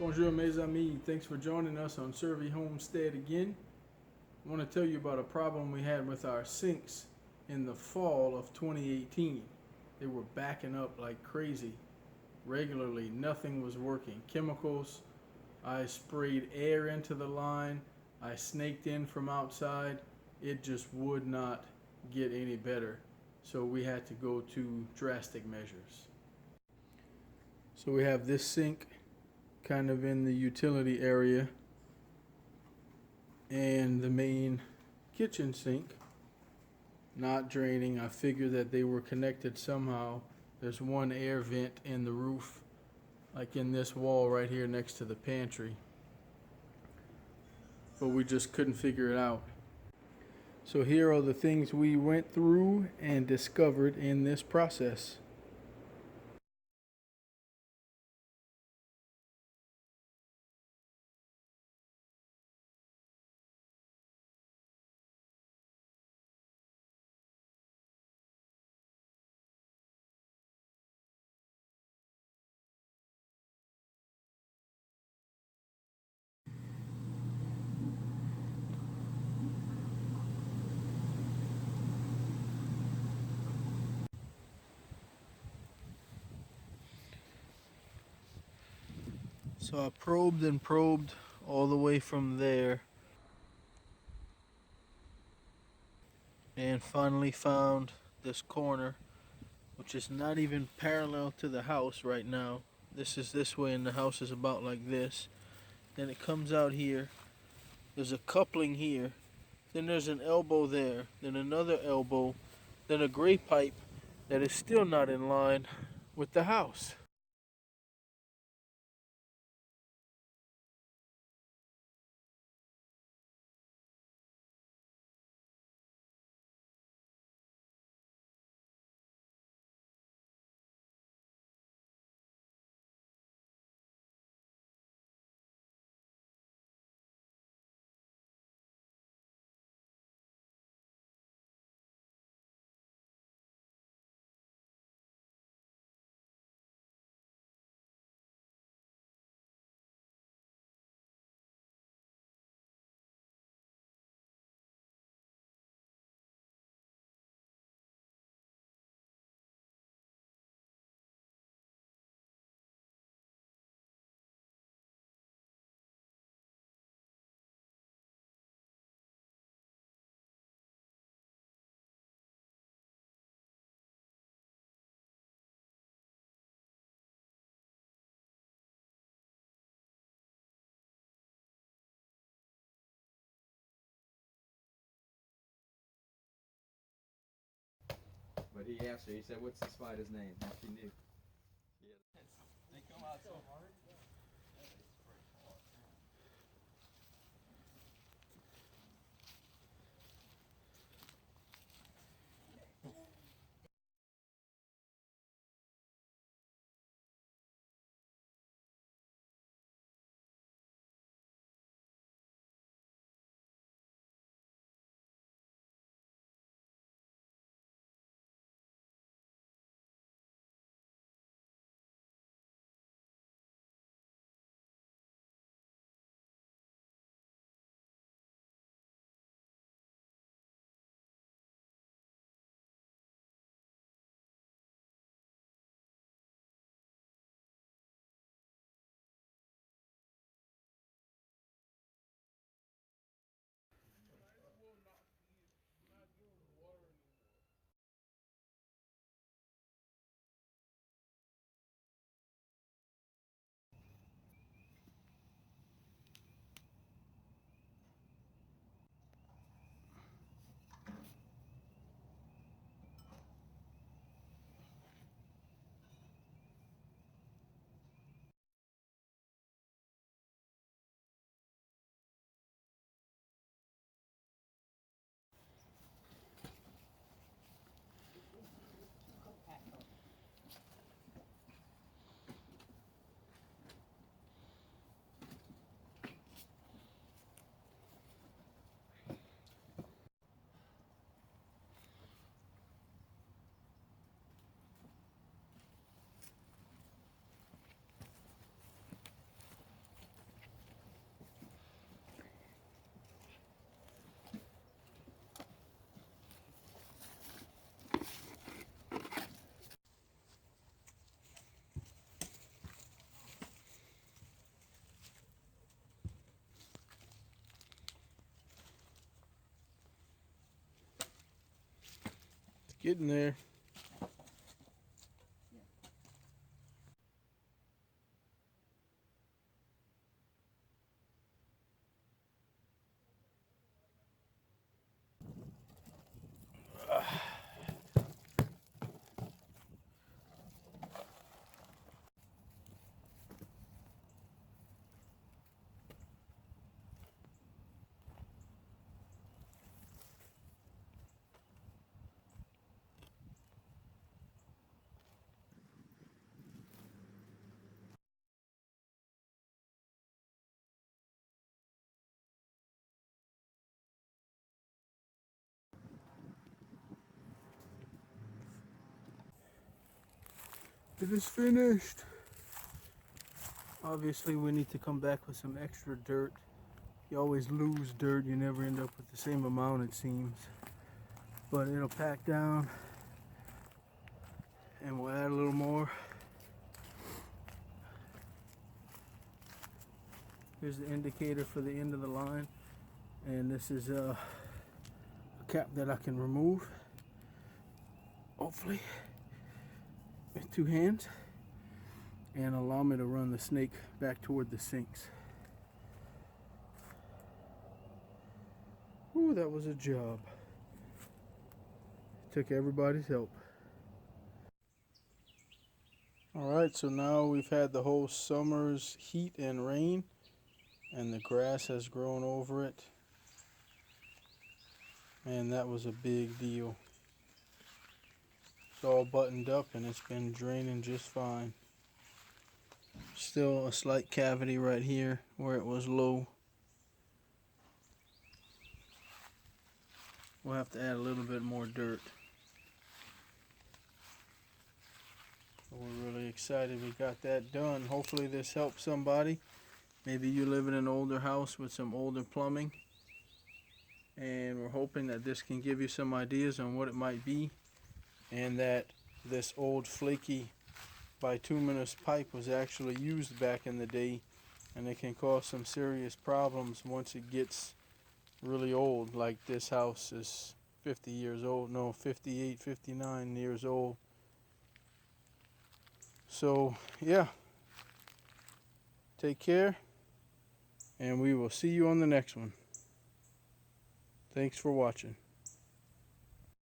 Bonjour mes amis, thanks for joining us on SERVi Homestead again. I want to tell you about a problem we had with our sinks in the fall of 2018. They were backing up like crazy. Regularly, nothing was working. Chemicals, I sprayed air into the line, I snaked in from outside. It just would not get any better. So we had to go to drastic measures. So we have this sink kind of in the utility area and the main kitchen sink not draining. I figured that they were connected somehow. There's one air vent in the roof, like in this wall right here next to the pantry, but we just couldn't figure it out. So here are the things we went through and discovered in this process. So I probed and probed all the way from there and finally found this corner, which is not even parallel to the house right now. This is this way and the house is about like this. Then it comes out here. There's a coupling here. Then there's an elbow there. Then another elbow. Then a gray pipe that is still not in line with the house. But he asked her, he said, what's the spider's name? And she knew. They come out so hard. Getting there. It is finished. Obviously we need to come back with some extra dirt. You always lose dirt, you never end up with the same amount, it seems. But it'll pack down and we'll add a little more. Here's the indicator for the end of the line, and this is a cap that I can remove, hopefully with two hands, and allow me to run the snake back toward the sinks. Ooh, that was a job. Took everybody's help. Alright, so now we've had the whole summer's heat and rain, and the grass has grown over it. And that was a big deal. It's all buttoned up and it's been draining just fine. Still a slight cavity right here where it was low. We'll have to add a little bit more dirt. We're really excited we got that done. Hopefully this helps somebody. Maybe you live in an older house with some older plumbing, and we're hoping that this can give you some ideas on what it might be, and that this old flaky bituminous pipe was actually used back in the day, and it can cause some serious problems once it gets really old. Like this house is 50 years old, no, 58, 59 years old. So yeah, take care, and we will see you on the next one. Thanks for watching.